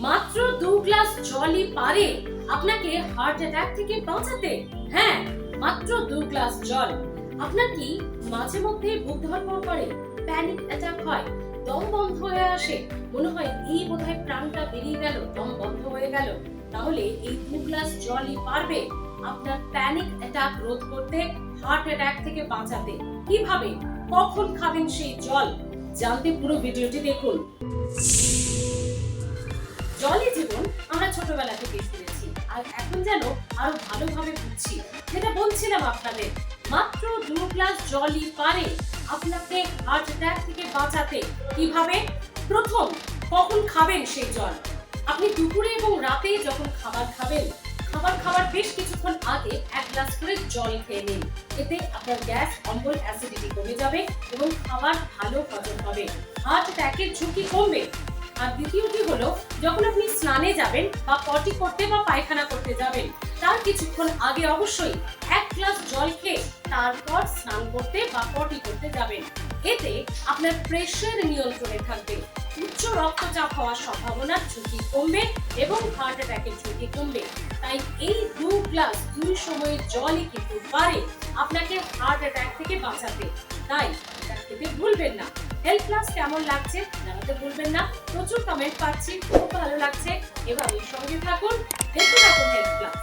মাত্র 2 গ্লাস জলই পারে আপনাকে হার্ট অ্যাটাক থেকে বাঁচাতে। হ্যাঁ, মাত্র 2 গ্লাস জল। আপনার কি মাঝে মধ্যে বুক ধড়ফড় করে, প্যানিক অ্যাটাক হয়, দম বন্ধ হয়ে আসে, মনে হয় এই বোধহয় প্রাণটা বেরিয়ে গেল, দম বন্ধ হয়ে গেল? তাহলে এই 2 গ্লাস জলই পারবে আপনার প্যানিক অ্যাটাক রোধ করতে, হার্ট অ্যাটাক থেকে বাঁচাতে। কিভাবে, কখন খাবেন সেই জল, জানতে পুরো ভিডিওটি দেখুন। জলই জীবন আমরা ছোটবেলা থেকে শুনেছি, আর এখন যেন আরো ভালোভাবে বুঝছি। যেটা বলছিলাম আপনাদের, মাত্র 2 গ্লাস জলই পারে আপনাকে হার্ট অ্যাটাক থেকে বাঁচাতে। কিভাবে? প্রথম, কখন খাবেন সেই জল? আপনি দুপুরে এবং রাতে যখন খাবার খাবেন, খাবার খাওয়ার বেশ কিছুক্ষণ আগে 1 গ্লাস করে জল খেয়ে নিন। এতে আপনার গ্যাস, অম্বল, অ্যাসিডিটি কমে যাবে এবং খাবার ভালো হজম হবে, হার্ট অ্যাটাকের ঝুঁকি কমবে। আর দ্বিতীয়টি হলো, যখন আপনি স্নানে যাবেন বা পটি করতে বা পায়খানা করতে যাবেন, তার কিছুক্ষণ আগে অবশ্যই 1 গ্লাস জল খেয়ে তারপর স্নান করতে বা পটি করতে যাবেন। এতে আপনার প্রেসার নিয়ন্ত্রণে থাকবে, উচ্চ রক্তচাপ হওয়ার সম্ভাবনার ঝুঁকি কমবে এবং হার্ট অ্যাটাকের ঝুঁকি কমবে। তাই এই 2 গ্লাস 2 সময়ের জলই কিন্তু পারে আপনাকে হার্ট অ্যাটাক থেকে বাঁচাতে। তাই এটা খেতে ভুলবেন না। হেলথ ক্লাস কেমন লাগছে জানাতে ভুলবেন না। প্রচুর কমেন্ট পাচ্ছি, খুব ভালো লাগছে। এভাবেই সঙ্গে থাকুন, দেখতে থাকুন হেলথ ক্লাস।